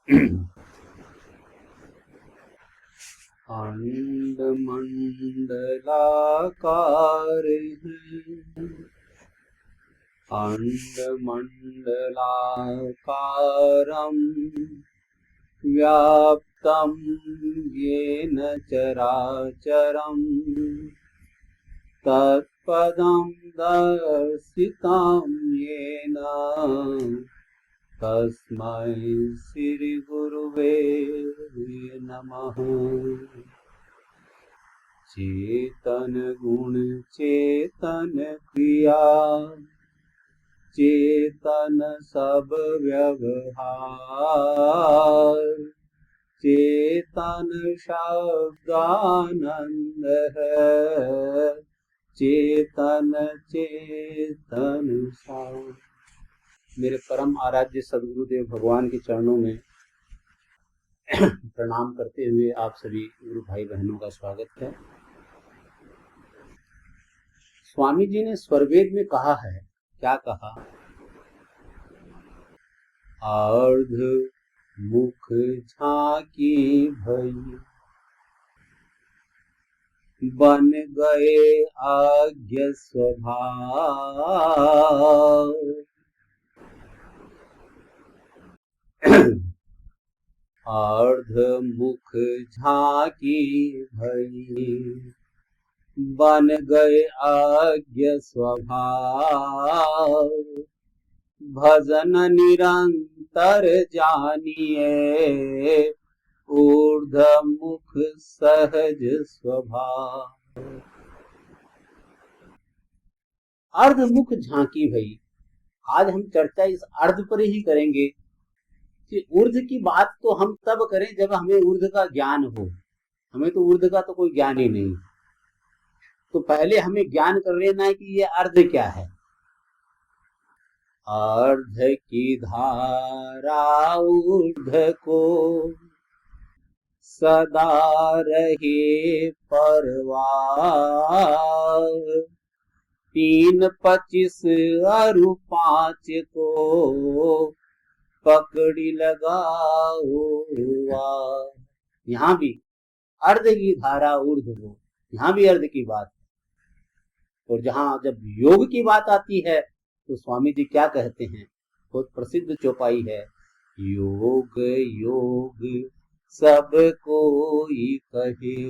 अंडमंडलाकार है, अंडमंडलाकारं व्याप्तं येन चराचरं तत्पदं दर्शितं येन तस्मै श्री गुरुवे नमः। चेतन गुण चेतन क्रिया चेतन सब व्यवहार चेतन शब्दानंद है चेतन चेतन सार। मेरे परम आराध्य सदगुरुदेव भगवान के चरणों में प्रणाम करते हुए आप सभी गुरु भाई बहनों का स्वागत है। स्वामी जी ने स्वरवेद में कहा है, क्या कहा? अर्ध मुख झांकी भई बन गए आज्ञ स्वभाव। अर्ध मुख झांकी भई बन गए आज्ञ स्वभाव। भजन निरंतर जानिए ऊर्ध मुख सहज स्वभाव। अर्ध मुख झांकी भई। आज हम चर्चा इस अर्ध पर ही करेंगे कि ऊर्ध की बात तो हम तब करें जब हमें ऊर्ध का ज्ञान हो। हमें तो ऊर्ध का तो कोई ज्ञान ही नहीं, तो पहले हमें ज्ञान कर लेना है कि ये अर्ध क्या है। अर्ध की धारा ऊर्ध को सदा रहे परवार। 3-25 अरु 5 को पकड़ी लगाओ। यहाँ भी अर्ध की धारा ऊर्ध को, यहाँ भी अर्ध की बात है। और जहां जब योग की बात आती है तो स्वामी जी क्या कहते हैं? बहुत प्रसिद्ध चौपाई है, योग योग सब कोई कहे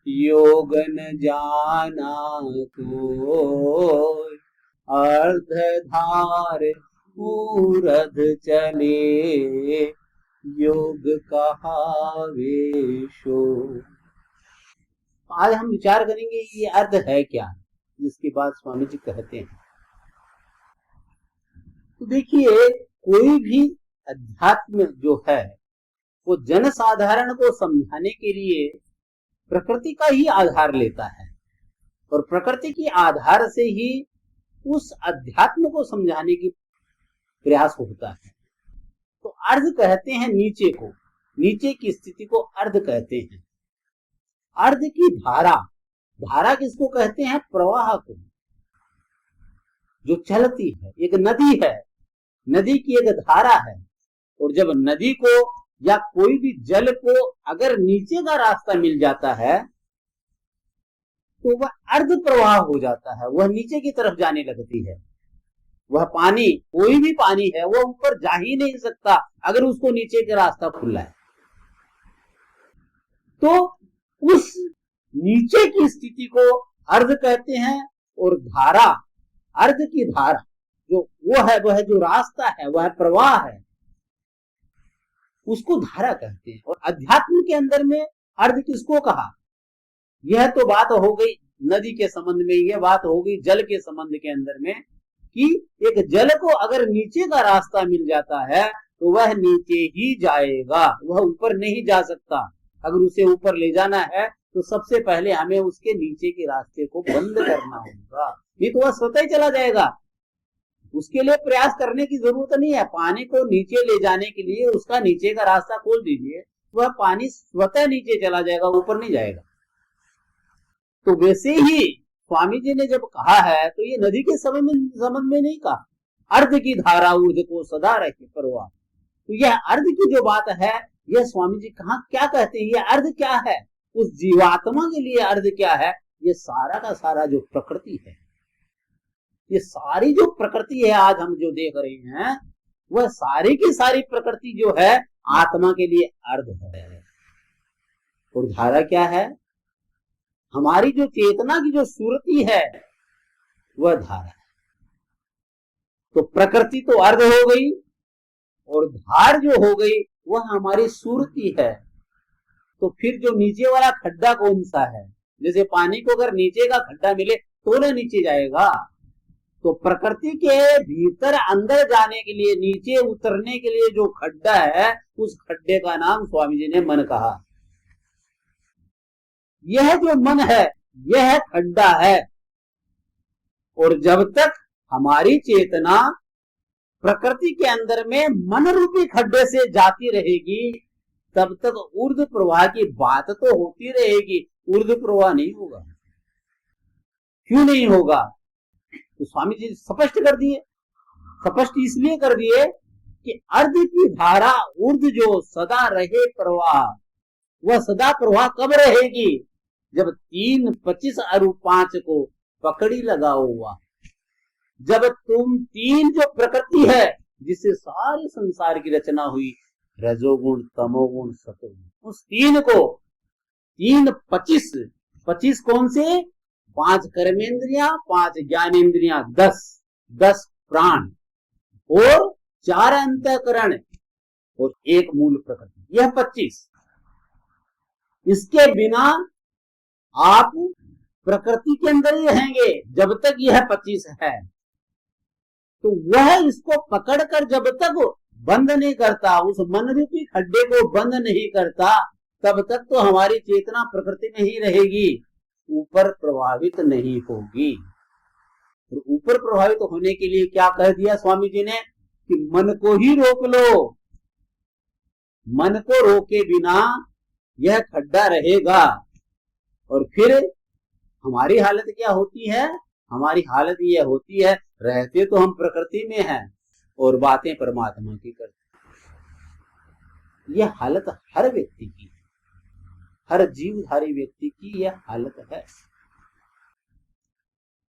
योग न जाना कोई। अर्ध धार ऊर्ध चले योग कहावे शो। आज हम विचार करेंगे ये अर्ध है क्या, जिसके बाद स्वामी जी कहते हैं। तो देखिए, कोई भी अध्यात्म जो है वो जन साधारण को समझाने के लिए प्रकृति का ही आधार लेता है, और प्रकृति के आधार से ही उस अध्यात्म को समझाने की प्रयास होता है। तो अर्ध कहते हैं नीचे को, नीचे की स्थिति को अर्ध कहते हैं। अर्ध की धारा, धारा किसको कहते हैं? प्रवाह को, जो चलती है। एक नदी है, नदी की एक धारा है, और जब नदी को या कोई भी जल को अगर नीचे का रास्ता मिल जाता है तो वह अर्ध प्रवाह हो जाता है, वह नीचे की तरफ जाने लगती है। वह पानी, कोई भी पानी है, वह ऊपर जा ही नहीं सकता अगर उसको नीचे का रास्ता खुला है। तो उस नीचे की स्थिति को अर्ध कहते हैं। और धारा, अर्ध की धारा जो वो है, वह जो रास्ता है, वह प्रवाह है, उसको धारा कहते हैं। और अध्यात्म के अंदर में अर्ध किसको कहा? यह तो बात हो गई नदी के संबंध में, यह बात हो गई जल के संबंध के अंदर में, कि एक जल को अगर नीचे का रास्ता मिल जाता है तो वह नीचे ही जाएगा, वह ऊपर नहीं जा सकता। अगर उसे ऊपर ले जाना है तो सबसे पहले हमें उसके नीचे के रास्ते को बंद करना होगा, नहीं तो वह स्वतः ही चला जाएगा। उसके लिए प्रयास करने की जरूरत नहीं है। पानी को नीचे ले जाने के लिए उसका नीचे का रास्ता खोल दीजिए, वह पानी स्वतः नीचे चला जाएगा, ऊपर नहीं जाएगा। तो वैसे ही स्वामी जी ने जब कहा है तो ये नदी के संबंध में नहीं कहा। अर्ध की धारा ऊर्ध को सदा रखे परवाह। तो यह अर्ध की जो बात है, यह स्वामी जी कहाँ क्या कहते हैं, यह अर्ध क्या है, उस जीवात्मा के लिए अर्ध क्या है, ये सारा का सारा जो प्रकृति है, ये सारी जो प्रकृति है आज हम जो देख रहे हैं, वह सारी की सारी प्रकृति जो है आत्मा के लिए अर्ध है। और धारा क्या है, हमारी जो चेतना की जो सुरति है वह धारा है। तो प्रकृति तो अर्ध हो गई और धार जो हो गई वह हमारी सुरति है। तो फिर जो नीचे वाला खड्डा कौन सा है, जैसे पानी को अगर नीचे का खड्डा मिले तो ना नीचे जाएगा, तो प्रकृति के भीतर अंदर जाने के लिए, नीचे उतरने के लिए जो खड्डा है, उस खड्डे का नाम स्वामी जी ने मन कहा। यह जो मन है यह खड्डा है, और जब तक हमारी चेतना प्रकृति के अंदर में मन रूपी खड्डे से जाती रहेगी, तब तक ऊर्ध्व प्रवाह की बात तो होती रहेगी, ऊर्ध्व प्रवाह नहीं होगा। क्यों नहीं होगा? तो स्वामी जी स्पष्ट कर दिए। स्पष्ट इसलिए कर दिए कि अर्ध की धारा ऊर्ध्व जो सदा रहे प्रवाह, वह सदा प्रवाह कब रहेगी, जब 3, 25 और 5 को पकड़ी लगा हुआ, जब तुम 3 जो प्रकृति है जिससे सारे संसार की रचना हुई, रजोगुण, तमोगुण, सतोगुण, उस 3 को 3, 25 कौन से, 5 कर्मेंद्रियां, 5 ज्ञानेंद्रियां, 10 प्राण और 4 अंतःकरण और 1 मूल प्रकृति, यह 25। इसके बिना आप प्रकृति के अंदर ही रहेंगे जब तक यह 25 है। तो वह इसको पकड़कर जब तक बंद नहीं करता, उस मन रूपी खड्डे को बंद नहीं करता, तब तक तो हमारी चेतना प्रकृति में ही रहेगी, ऊपर प्रभावित नहीं होगी। और ऊपर प्रभावित होने के लिए क्या कह दिया स्वामी जी ने कि मन को ही रोक लो। मन को रोके बिना यह खड्डा रहेगा। और फिर हमारी हालत क्या होती है, हमारी हालत यह होती है, रहते तो हम प्रकृति में हैं और बातें परमात्मा की करते। यह हालत हर व्यक्ति की, हर जीवधारी व्यक्ति की यह हालत है।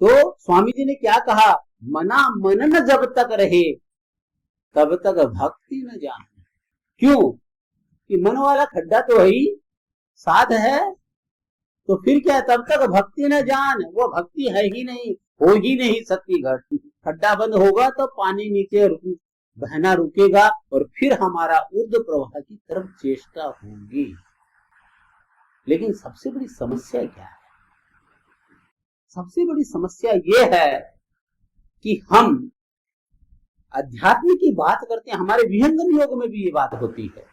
तो स्वामी जी ने क्या कहा, मना मनन जब तक रहे तब तक भक्ति न जान। क्यों? कि मन वाला खड्डा तो ही साध है, तो फिर क्या, तब तक भक्ति न जान, वो भक्ति है ही नहीं, हो ही नहीं सकती। खड्डा बंद होगा तो पानी नीचे बहना रुकेगा और फिर हमारा ऊर्ध्व प्रवाह की तरफ चेष्टा होगी। लेकिन सबसे बड़ी समस्या क्या है? सबसे बड़ी समस्या ये है कि हम अध्यात्म की बात करते हैं, हमारे विहंगम योग में भी ये बात होती है।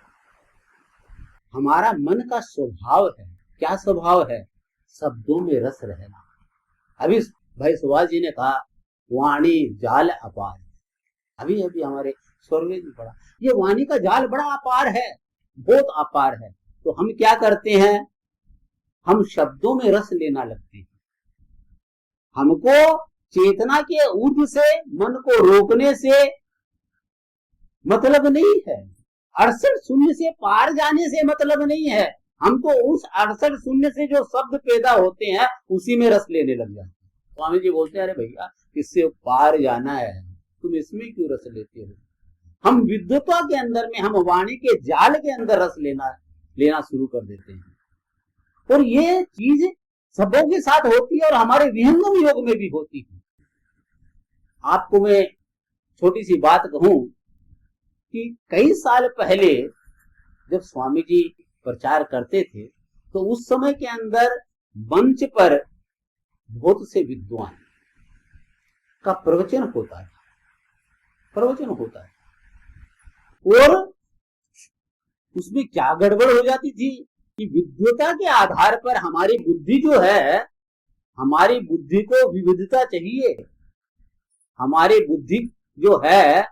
हमारा मन का स्वभाव है, क्या स्वभाव है, शब्दों में रस रहना। अभी भाई सुभाष जी ने कहा वाणी जाल अपार, अभी अभी हमारे स्वर्ग में पढ़ा, ये वाणी का जाल बड़ा अपार है, बहुत अपार है। तो हम क्या करते हैं, हम शब्दों में रस लेना लगते हैं। हमको चेतना के ऊर्ध्व से मन को रोकने से मतलब नहीं है, 68 शून्य से पार जाने से मतलब नहीं है। हमको उस 68 शून्य से जो शब्द पैदा होते हैं उसी में रस लेने लग जाते हैं। स्वामी जी बोलते हैं, अरे भैया इससे पार जाना है, तुम इसमें क्यों रस लेते हो? हम विद्वता के अंदर में, हम वाणी के जाल के अंदर रस लेना शुरू कर देते हैं। और ये चीज सबों के साथ होती है और हमारे विहंगम योग में भी होती है। आपको मैं छोटी सी बात कहूं कि कई साल पहले जब स्वामी जी प्रचार करते थे, तो उस समय के अंदर मंच पर बहुत से विद्वान का प्रवचन होता है, और उसमें क्या गड़बड़ हो जाती थी कि विद्वता के आधार पर हमारी बुद्धि जो है, हमारी बुद्धि को विविधता चाहिए। हमारी बुद्धि जो है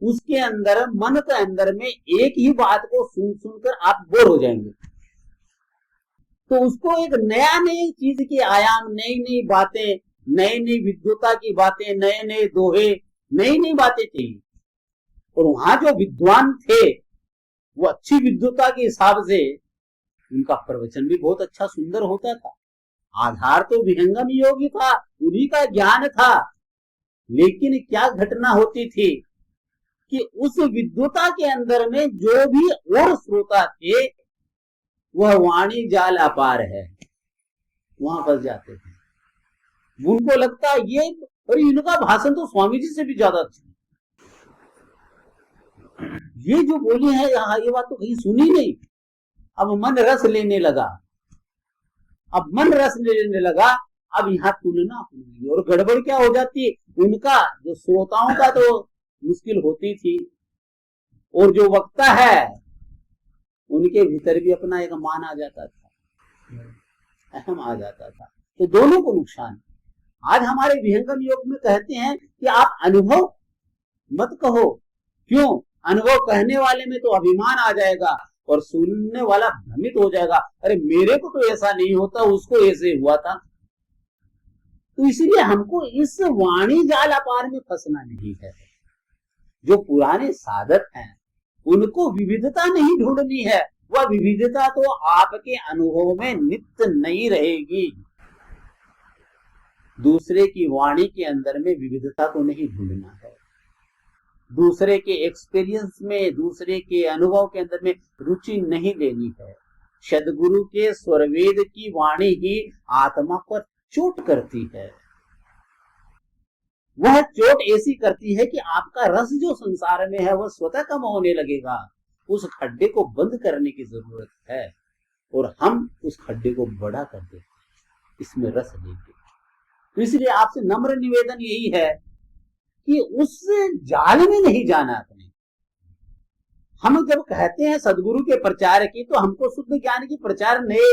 उसके अंदर, मन के अंदर में एक ही बात को सुनकर आप बोर हो जाएंगे। तो उसको एक नई चीज के आयाम, नई बातें, नई विद्वता की बातें, नए दोहे, नई बातें चाहिए। और वहां जो विद्वान थे वो अच्छी विद्वता के हिसाब से उनका प्रवचन भी बहुत अच्छा सुंदर होता था। आधार तो विहंगम योग ही था, उन्हीं का ज्ञान था। लेकिन क्या घटना होती थी कि उस विद्वता के अंदर में जो भी और श्रोता थे वह वाणी जाल अपार है, वहां फंस जाते थे। उनको लगता ये और इनका भाषण तो स्वामी जी से भी ज्यादा अच्छा, ये जो बोली है यहाँ ये बात तो कहीं सुनी नहीं। अब मन रस लेने लगा, अब मन रस लेने लगा, अब यहाँ तुलना हुई और गड़बड़ क्या हो जाती, उनका जो श्रोताओं का तो मुश्किल होती थी और जो वक्ता है उनके भीतर भी अपना एक मान आ जाता था, अहम आ जाता था, तो दोनों को नुकसान। आज हमारे विहंगम योग में कहते हैं कि आप अनुभव मत कहो, क्यों? अनुभव कहने वाले में तो अभिमान आ जाएगा और सुनने वाला भ्रमित हो जाएगा, अरे मेरे को तो ऐसा नहीं होता, उसको ऐसे हुआ था। तो इसलिए हमको इस वाणी जाल अपार में फंसना नहीं है। जो पुराने साधक हैं उनको विविधता नहीं ढूंढनी है, वह विविधता तो आपके अनुभव में नित्य नहीं रहेगी। दूसरे की वाणी के अंदर में विविधता को नहीं ढूंढना है, दूसरे के एक्सपीरियंस में, दूसरे के अनुभव के अंदर में रुचि नहीं लेनी है। सद्गुरु के स्वरवेद की वाणी ही आत्मा पर चोट करती है। वह चोट ऐसी करती है कि आपका रस जो संसार में है वह स्वतः कम होने लगेगा। उस खड्डे को बंद करने की जरूरत है और हम उस खड्डे को बड़ा कर देते हैं इसमें रस लेके। तो इसलिए आपसे नम्र निवेदन यही है कि उस जाल में नहीं जाना अपने। हम जब कहते हैं सदगुरु के प्रचार की, तो हमको शुद्ध ज्ञान की प्रचार नए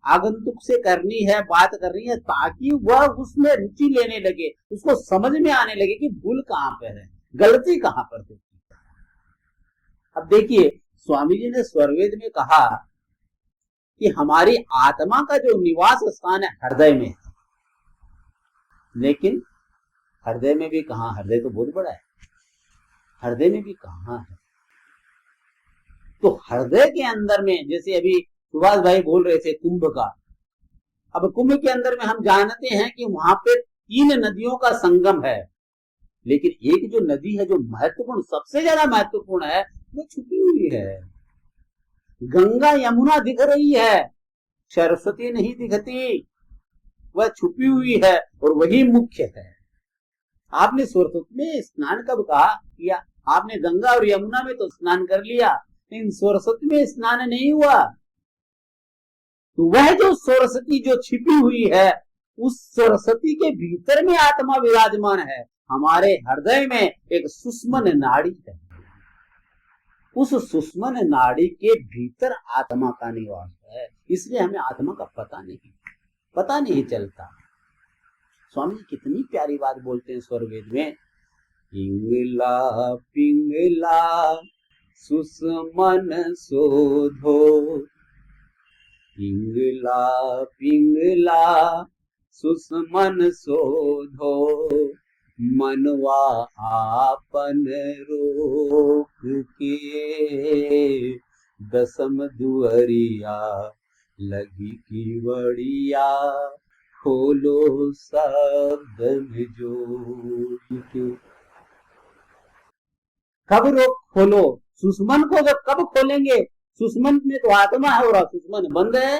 आगंतुक से करनी है, बात करनी है, ताकि वह उसमें रुचि लेने लगे, उसको समझ में आने लगे कि भूल कहां पर है, गलती कहां पर होती है। अब देखिए स्वामी जी ने स्वरवेद में कहा कि हमारी आत्मा का जो निवास स्थान है हृदय में है, लेकिन हृदय में भी कहां, हृदय तो बहुत बड़ा है, हृदय में भी कहां है। तो हृदय के अंदर में, जैसे अभी सुभाष भाई बोल रहे थे कुंभ का, अब कुंभ के अंदर में हम जानते हैं कि वहां पे 3 नदियों का संगम है, लेकिन एक जो नदी है जो महत्वपूर्ण, सबसे ज्यादा महत्वपूर्ण है, वो छुपी हुई है। गंगा यमुना दिख रही है, सरस्वती नहीं दिखती, वह छुपी हुई है और वही मुख्य है। आपने सरस्वती में स्नान कब कहा किया? आपने गंगा और यमुना में तो स्नान कर लिया, लेकिन सरस्वती में स्नान नहीं हुआ। तो वह जो सरस्वती जो छिपी हुई है, उस सरस्वती के भीतर में आत्मा विराजमान है। हमारे हृदय में एक सुषुम्न नाड़ी है, उस सुषुम्न नाड़ी के भीतर आत्मा का निवास है। इसलिए हमें आत्मा का पता नहीं चलता। स्वामी जी कितनी प्यारी बात बोलते हैं स्वरवेद में, पिंगला पिंगला सुषुम्न शोधो, पिंगला पिंगला सुषुम्न शोधो, मनवा आपन रोक के, दसम दुअरिया लगी की वड़िया, खोलो शब्द में जोड़ के। कब रोक खोलो? सुषुम्न को जब कब खोलेंगे? सुषुम्न में तो आत्मा है और सुषुम्न बंद है।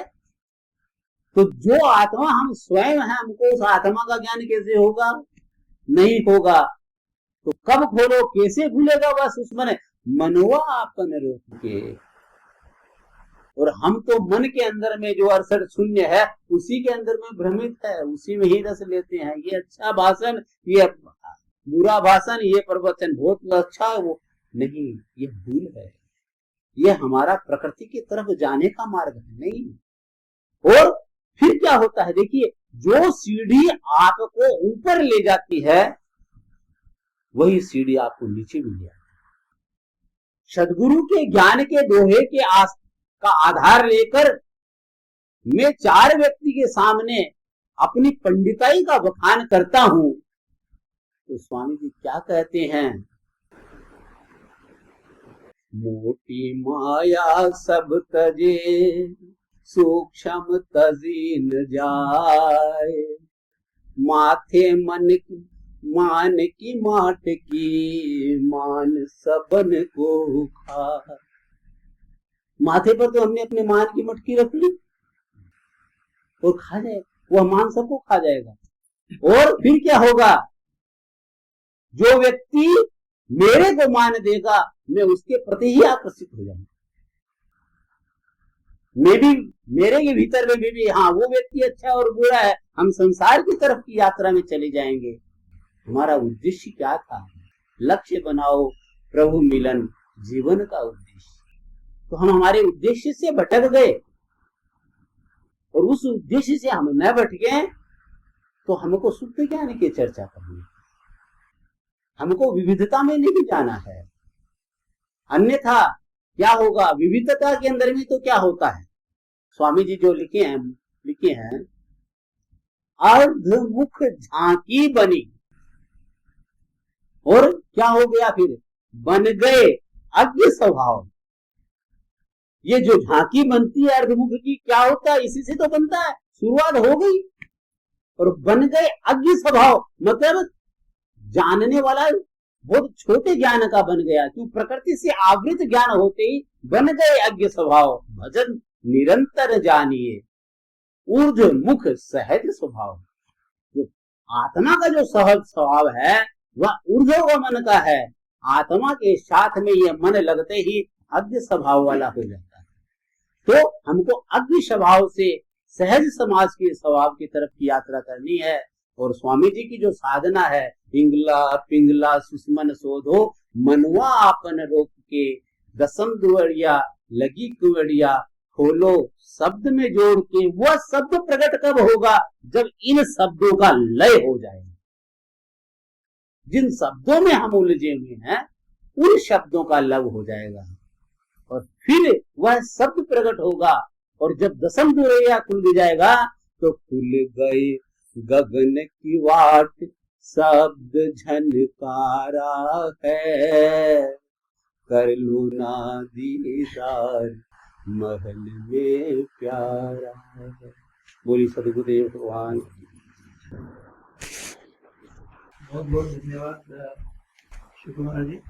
तो जो आत्मा हम स्वयं है, हमको उस आत्मा का ज्ञान कैसे होगा? नहीं होगा। तो कब खोलो, कैसे खुलेगा वह सुषुम्न? मनवा आपन रोक के। और हम तो मन के अंदर में जो 68 शून्य है उसी के अंदर में भ्रमित है, उसी में ही रस लेते हैं। ये अच्छा भाषण, ये बुरा भाषण, ये प्रवचन बहुत अच्छा है, वो नहीं, ये भूल है। ये हमारा प्रकृति की तरफ जाने का मार्ग है नहीं। और फिर क्या होता है, देखिए, जो सीढ़ी आपको ऊपर ले जाती है वही सीढ़ी आपको नीचे भी ले आती है। सदगुरु के ज्ञान के दोहे के का आधार लेकर मैं 4 व्यक्ति के सामने अपनी पंडिताई का बखान करता हूं, तो स्वामी जी क्या कहते हैं मोटी माया सब तजे, सूक्ष्म तजी न जाए। माथे मन मान की माट की, मान सबन को खा। माथे पर तो हमने अपने मान की मटकी रख ली और खा जाए, वह मान सबको खा जाएगा। और फिर क्या होगा? जो व्यक्ति मेरे को मान देगा, मैं उसके प्रति ही आकर्षित हो जाऊंगा। मैं भी, मेरे के भीतर में भी हाँ वो व्यक्ति अच्छा और बुरा है, हम संसार की तरफ की यात्रा में चले जाएंगे। हमारा उद्देश्य क्या था? लक्ष्य बनाओ प्रभु मिलन जीवन का उद्देश्य। तो हम हमारे उद्देश्य से भटक गए, और उस उद्देश्य से हम न भटके तो हमको शुद्ध ज्ञान की चर्चा करनी, हमको विविधता में नहीं जाना है। अन्यथा क्या होगा? विविधता के अंदर में तो क्या होता है? स्वामी जी जो लिखे हैं अर्धमुख झांकी बनी, और क्या हो गया? फिर बन गए अज्ञ स्वभाव। ये जो झांकी बनती है अर्धमुख की, क्या होता है? इसी से तो बनता है, शुरुआत हो गई। और बन गए अज्ञ स्वभाव, मतलब जानने वाला बहुत छोटे ज्ञान का बन गया, क्यों? प्रकृति से आवृत ज्ञान होते ही बन गए अज्ञ स्वभाव। भजन निरंतर जानिए ऊर्ध्व मुख सहज स्वभाव। जो आत्मा का जो सहज स्वभाव है वह ऊर्ध्व मन का है। आत्मा के साथ में यह मन लगते ही अज्ञ स्वभाव वाला हो जाता है। तो हमको अज्ञ स्वभाव से सहज समाज के स्वभाव की तरफ की यात्रा करनी है। और स्वामी जी की जो साधना है, पिंगला पिंगला सुषमन शोधो, मनवा आपन रोक के, दसम दुवड़िया लगी कुवड़िया, खोलो शब्द में जोड़ के। वह शब्द प्रकट कब होगा? जब इन शब्दों का लय हो जाएगा। जिन शब्दों में हम उलझे हुए हैं उन शब्दों का लय हो जाएगा, और फिर वह शब्द प्रकट होगा। और जब दसम दुवड़िया खुल जाएगा तो खुल गई गगन की वाट, शब्द झनकारा है, कर लो ना दीदार महल में प्यारा है। बोली सदगुरुदेव भगवान। बहुत बहुत धन्यवाद शिव कुमार जी।